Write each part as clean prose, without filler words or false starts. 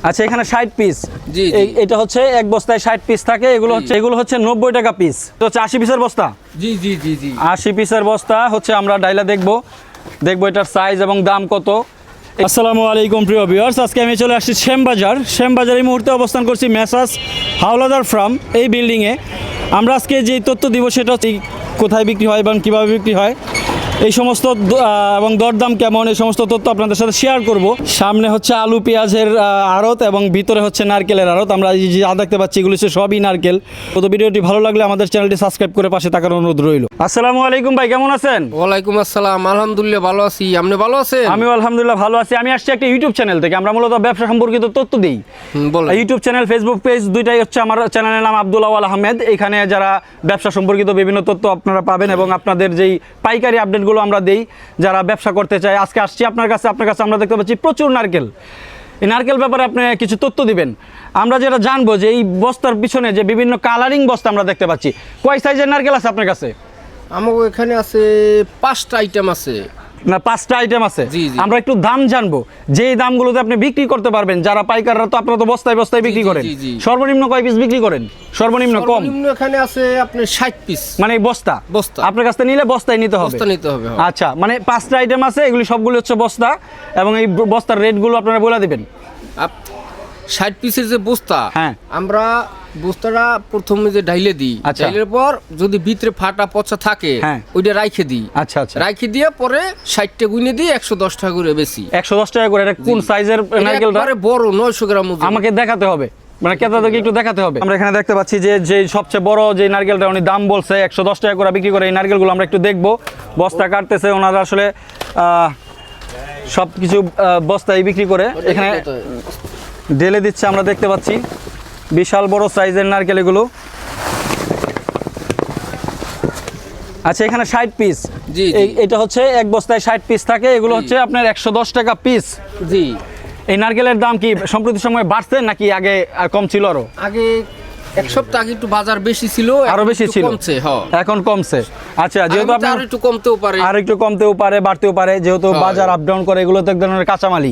আচ্ছা এখানে 60 পিস। জি এটা হচ্ছে এক বস্তায় 60 পিস থাকে। এগুলো হচ্ছে 90 টাকা পিস। তো হচ্ছে 80 পিসের বস্তা। জি জি জি জি 80 পিসের বস্তা হচ্ছে আমরা ডাইলা দেখবো এটার সাইজ এবং দাম কত। আসসালামু আলাইকুম প্রিয় ভিউয়ার্স, আজকে আমি চলে আসছি শ্যামবাজার এই মুহূর্তে অবস্থান করছি মেসার্স হাওলাদার ফার্ম এই বিল্ডিংয়ে। আমরা আজকে যে তথ্য দিব সেটা হচ্ছে কোথায় বিক্রি হয় এবং কীভাবে বিক্রি হয় এই সমস্ত এবং দরদাম কেমন এই সমস্ত তথ্য আপনাদের সাথে শেয়ার করব। সামনে হচ্ছে আলু পেঁয়াজের আড়ত এবং ভিতরে হচ্ছে নারকেলের আড়ত। আমরা যা দেখতে পাচ্ছি এগুলো সবই নারকেল। তো ভিডিওটি ভালো লাগলে আমাদের চ্যানেলটি সাবস্ক্রাইব করে পাশে থাকার অনুরোধ রইল। আসসালামু আলাইকুম ভাই, কেমন আছেন? ওয়ালাইকুম আসসালাম, আলহামদুলিল্লাহ ভালো আছি। আপনি ভালো আছেন? আমিও আলহামদুলিল্লাহ ভালো আছি। আমি আসছি একটা ইউটিউব চ্যানেল থেকে। আমরা মূলত ব্যবসা সম্পর্কিত তথ্য দিই। ইউটিউব চ্যানেল, ফেসবুক পেজ দুইটাই হচ্ছে। আমার চ্যানেলের নাম আব্দুল আওয়াল আহমেদ। এখানে যারা ব্যবসা সম্পর্কিত বিভিন্ন তথ্য আপনারা পাবেন এবং আপনাদের যেই পাইকারি আপডেটগুলো আমরা দিই যারা ব্যবসা করতে চায়। আজকে আসছি আপনার কাছে আমরা দেখতে পাচ্ছি প্রচুর নারকেল। এই নারকেল ব্যাপারে আপনি কিছু তথ্য দিবেন। আমরা যেটা জানবো যে এই বস্তার পিছনে যে বিভিন্ন কালারিং বস্তা আমরা দেখতে পাচ্ছি, কয় সাইজের নারকেল আছে আপনার কাছে? আমার এখানে আছে 5টা আইটেম আছে। না, 5টা আইটেম আছে। আমরা একটু দাম জানবো, যে দামগুলোতে আপনি বিক্রি করতে পারবেন। যারা পাইকাররা তো আপনারা তো বস্তায় বিক্রি করেন। সর্বনিম্ন কয় পিস বিক্রি করেন? সর্বনিম্ন কম এখানে আছে আপনার 60 পিস। মানে বস্তা আপনার কাছ থেকে নিলে বস্তায় নিতে হবে। আচ্ছা, মানে 5টা আইটেম আছে, এগুলি সবগুলো হচ্ছে বস্তা এবং এই বস্তার রেটগুলো আপনারা বলে দিবেন। 60 পিসের যে বস্তা, হ্যাঁ, আমরা বস্তাটা প্রথমে যে ঢাইলে দিই, ঢাইলের পর যদি ভিতরে ফাটা পচা থাকে ওইটা রাইখে দিই। আচ্ছা আচ্ছা, রাইখে দিয়ে পরে 60টা গুনে দিই 110 টাকা করে বেশি। 110 টাকা করে। এটা কোন সাইজের নারকেলটা? বড় 900 গ্রাম ওজন। আমাকে দেখাতে হবে, মানে ক্রেতাদেরকে একটু দেখাতে হবে। আমরা এখানে দেখতে পাচ্ছি যে সবচেয়ে বড় যে নারকেলটা উনি দাম বলছে 110 টাকা করে বিক্রি করে। এই নারকেলগুলো আমরা একটু দেখবো। বস্তা কাটতেছে ওনারা, আসলে সব কিছু বস্তায় বিক্রি করে এখানে ঢেলে দিচ্ছে। আমরা দেখতে পাচ্ছি বিশাল বড় সাইজের নারকেল এগুলো। আচ্ছা এখানে 60 পিস। এটা হচ্ছে এক বস্তায় 60 পিস থাকে। এগুলো হচ্ছে আপনার 110 টাকা পিস। জি, এই নারকেলের দাম কি সম্প্রতি সময়ে বাড়ছে নাকি আগে কম ছিল? আগে এক সপ্তাহ আগে একটু বাজার বেশি ছিল, আরো বেশি ছিল, এখন কমছে। আচ্ছা, যেহেতু আপনার একটু কমতেও পারে, আর একটু কমতেও পারে, বাড়তেও পারে, যেহেতু বাজার আপ ডাউন করে। এগুলো তো এক ধরনের কাঁচামালি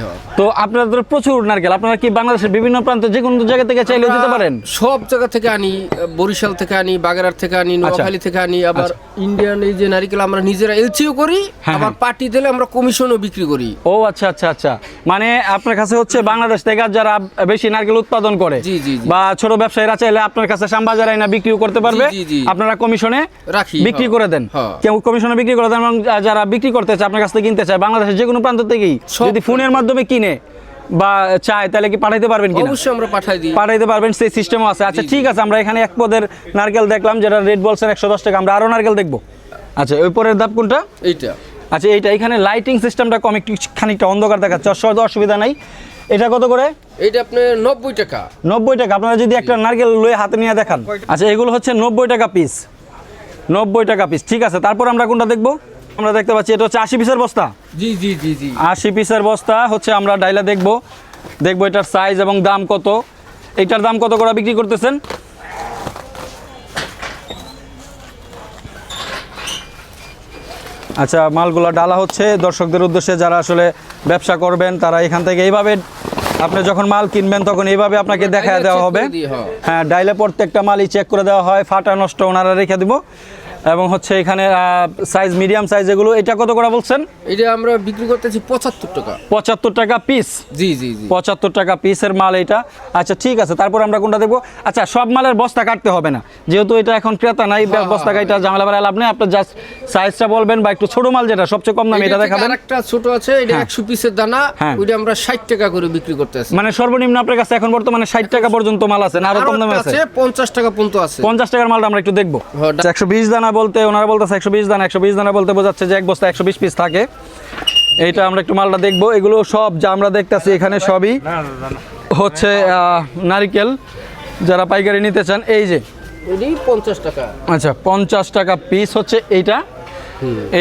হয়। তো আপনাদের প্রচুর নারকেল। আপনারা কি বাংলাদেশের বিভিন্ন প্রান্তে যে কোনো জায়গা থেকে চাইলে দিতে পারেন? সব জায়গা থেকে আনি, বরিশাল থেকে আনি, বাগেরহাট থেকে আনি, নোয়াখালী থেকে আনি। আবার ইন্ডিয়ান এই যে নারকেল আমরা নিজেরা এলচিও করি, আবার পার্টি দিলে আমরা কমিশনও বিক্রি করি। ও আচ্ছা আচ্ছা আচ্ছা, মানে আপনার কাছে হচ্ছে বাংলাদেশ থেকে যারা বেশি নারকেল উৎপাদন করে বা ছোট ব্যবসায়ীরা চাইলে আপনার কাছে শ্যামবাজারে না বিক্রিও করতে পারবে। আপনারা কমিশনে বিক্রি করে দেন, কেউ কমিশনে বিক্রি করে দেন। এবং যারা বিক্রি করতে চায় আপনার কাছ থেকে কিনতে চায় বাংলাদেশের যে কোনো প্রান্ত থেকেই যদি ফোনের মাধ্যমে কিনে বা চায় তাহলে কি পাঠাইতে পারবেন কিনা? অবশ্যই আমরা পাঠাইতে পারবেন, সেই সিস্টেমও আছে। আচ্ছা ঠিক আছে, আমরা এখানে এক পদের নারকেল দেখলাম যেটা রেট বলছেন 110 টাকা। আমরা আরো নারকেল দেখবো। আচ্ছা, ওই পরের ধাপ কোনটা? এইটা। আচ্ছা এইটা। এখানে লাইটিং সিস্টেমটা কম, একটু খানিকটা অন্ধকার দেখাচ্ছে, অসুবিধা নাই। এটা কত করে? এটা আপনার 90 টাকা। 90 টাকা। আপনারা যদি একটা নারকেল লয়ে হাতে নিয়ে দেখান। আচ্ছা, এগুলো হচ্ছে 90 টাকা পিস। 90 টাকা পিস, ঠিক আছে। তারপর আমরা কোনটা দেখবো? আমরা দেখতে পাচ্ছি এটা হচ্ছে 80 পিসের বস্তা। জি জি জি জি 80 পিসের বস্তা হচ্ছে আমরা ডাইলা দেখবো এটার সাইজ এবং দাম কত। এটার দাম কত করে বিক্রি করতেছেন? আচ্ছা, মালগুলো ডালা হচ্ছে দর্শকদের উদ্দেশ্যে। যারা আসলে ব্যবসা করবেন তারা এখান থেকে এইভাবে, আপনি যখন মাল কিনবেন তখন এইভাবে আপনাকে দেখা দেওয়া হবে। হ্যাঁ, ডাইলে প্রত্যেকটা মালই চেক করে দেওয়া হয়, ফাটা নষ্ট ওনারা রেখে দিব। এবং হচ্ছে এখানে সাইজ মিডিয়াম সাইজ এগুলো। এটা কত করে বলছেন? এটা আমরা বিক্রি করতেছি 75 টাকা। 75 টাকা পিস। জি জি জি 75 টাকা পিসের মাল এটা। আচ্ছা ঠিক আছে, তারপর আমরা কোনটা দেখবো? আচ্ছা, সব মালের বস্তা কাটতে হবে না, যেহেতু এটা এখন ক্রেতা নাই, বস্তা কাটা ঝামেলা বাড়া লাভ নেই। আপনার জাস্ট সাইজটা বলবেন বা একটু ছোট মাল যেটা সবচেয়ে কম দাম এটা দেখাবেন। আরেকটা ছোট আছে, এটা 100 পিসের দানা, ওইটা আমরা 60 টাকা করে বিক্রি করতেছি। মানে সর্বনিম্ন আপনার কাছে এখন বর্তমানে 60 টাকা পর্যন্ত মাল আছে, না আরো কম দামে আছে? 50 টাকা পর্যন্ত আছে। 50 টাকার মালটা আমরা একটু দেখবো। 120 দানা বলতে ওনারা বলতেছে 120 দানা বলতে বোঝাচ্ছে যে এক বস্তা 120 পিস থাকে। এইটা আমরা একটু মালটা দেখবো। এগুলো সব যা আমরা দেখতেছি এখানে সবই হচ্ছে নারকেল। যারা পাইকারি নিতে চান, এই যে 50 টাকা। আচ্ছা, 50 টাকা পিস হচ্ছে এইটা।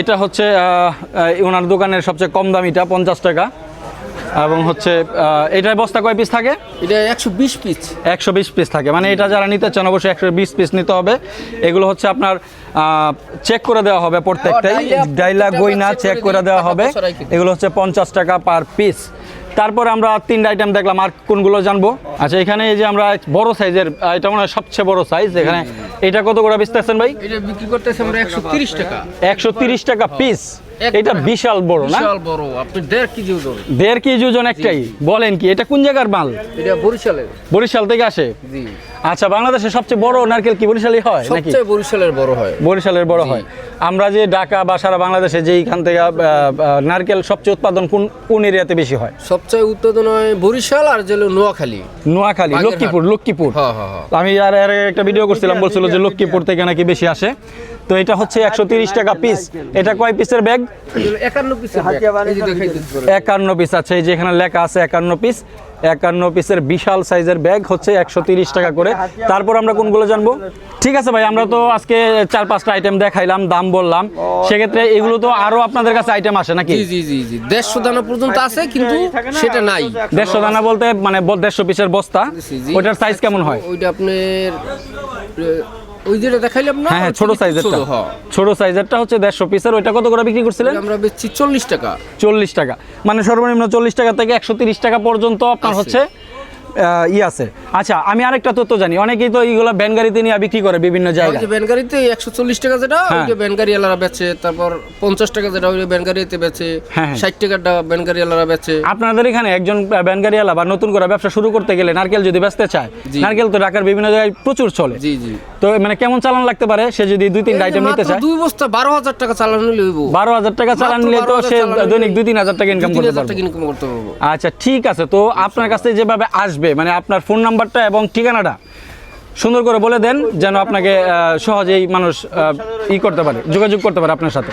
এটা হচ্ছে ওনার দোকানের সবচেয়ে কম দাম, এটা 50 টাকা। এবং হচ্ছে এটার বস্তা কয় পিস থাকে? এটা 120 পিস। 120 পিস থাকে, মানে এটা যারা নিতে চান অবশ্যই 120 পিস নিতে হবে। এগুলো হচ্ছে আপনার চেক করে দেওয়া হবে, প্রত্যেকটাই ডাইলা গইনা চেক করে দেওয়া হবে। এগুলো হচ্ছে 50 টাকা পার পিস। তারপরে আমরা 3টা আইটেম দেখলাম, আর কোনগুলো জানবো? আচ্ছা, এখানে এই যে আমরা বড় সাইজের, এটা মনে হয় সবচেয়ে বড় সাইজ এখানে, এটা কত করে বেচতেছেন ভাই? এটা বিক্রি করতেছি আমরা 130 টাকা। 130 টাকা পিস। এটা বিশাল বড় না? বিশাল বড়, আপনি 1.5 কেজি ওজন। 1.5 কেজি ওজন একটাই? বলেন কি, এটা কোন জায়গার মাল? এটা বরিশালের। বরিশাল থেকে আসে? জি। আচ্ছা, বাংলাদেশের সবচেয়ে বড় নারকেল কি বরিশালই হয় নাকি? সবচেয়ে বরিশালের বড় হয়। বরিশালের বড় হয়। আমরা যে ঢাকা বা সারা বাংলাদেশে যে এইখান থেকে নারকেল সবচেয়ে উৎপাদন কোন এরিয়াতে বেশি হয়? সবচেয়ে উৎপাদন হয় বরিশাল আর জেলা নোয়াখালী। নোয়াখালী, লক্ষ্মীপুর। হ্যাঁ হ্যাঁ হ্যাঁ। আমি আর একটা ভিডিও করছিলাম, বলছিল যে লক্ষ্মীপুর থেকে নাকি বেশি আসে। তো এটা হচ্ছে 130 টাকা পিস। এটা কয় পিসের ব্যাগ? 51 পিসের ব্যাগ। এই যে দেখাই দিতে পারেন। 51 পিস। আচ্ছা, এই যে এখানে লেখা আছে 51 পিস। 51 পিসের বিশাল সাইজের ব্যাগ হচ্ছে 130 টাকা করে। তারপর আমরা কোনগুলো জানবো? ঠিক আছে ভাই, আমরা তো আজকে 4-5টা আইটেম দেখাইলাম, দাম বললাম। সেক্ষেত্রে এগুলো তো আরো আপনাদের কাছে আইটেম আসে নাকি? জি জি জি জি, 150 দানা পর্যন্ত আছে, কিন্তু সেটা নাই। 150 দানা বলতে মানে 150 পিসের বস্তা। জি। ওটার সাইজ কেমন হয়? ওইটা আপনার ওই যেটা দেখাইলাম না, হ্যাঁ, ছোট সাইজেরটা। হ্যাঁ, ছোট সাইজেরটা হচ্ছে 150 পিসের। ওইটা কত করে বিক্রি করছিলেন? আমরা বেচছি 40 টাকা। 40 টাকা, মানে সর্বনিম্ন 40 টাকা থেকে 130 টাকা পর্যন্ত আপনার হচ্ছে আছে। আচ্ছা, আমি আরেকটা তথ্য জানি, অনেকেই তো এইগুলা ভ্যান গাড়িতে নিয়ে বিক্রি করে বিভিন্ন জায়গায়। ভ্যান গাড়িতে 140 টাকা যেটা, ওইটা ভ্যান গাড়িওয়ালারা বেচে। তারপর 50 টাকা যেটা, ওইটা ভ্যান গাড়িতে বেচে। 60 টাকাটা ভ্যান গাড়িওয়ালারা বেচে। আপনাদের এখানে একজন ভ্যান গাড়িওয়ালা বা নতুন করে ব্যবসা শুরু করতে গেলে নারকেল যদি বেচতে চায়, নারকেল তো ঢাকার বিভিন্ন জায়গায় প্রচুর চলে। জি জি। তো মানে কেমন চালান লাগতে পারে সে যদি 2-3টা আইটেম নিতে চায়? 2 বস্তা 12,000 টাকা চালান নিলে হইব। 12,000 টাকা চালান নিলে তো সে দৈনিক 2-3 হাজার টাকা ইনকাম করতে পারবে। আচ্ছা, ঠিক আছে। তো আপনার কাছে যেভাবে আসবে, মানে আপনার ফোন নাম্বারটা এবং ঠিকানাটা সুন্দর করে বলে দেন, যেন আপনাকে সহজেই মানুষ করতে পারে, যোগাযোগ করতে পারে আপনার সাথে।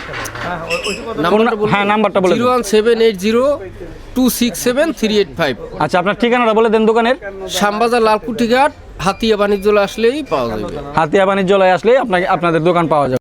হ্যাঁ, নাম্বারটা বলে দেন। 01780267385। আচ্ছা, আপনার ঠিকানাটা বলে দেন দোকানের। শ্যামবাজার লালকুঠিঘাট, হাতিয়া বাণিজ্যালয় আসলেই পাওয়া যাবে। হাতিয়া বাণিজ্যালয় আসলেই আপনাদের দোকান পাওয়া যাবে।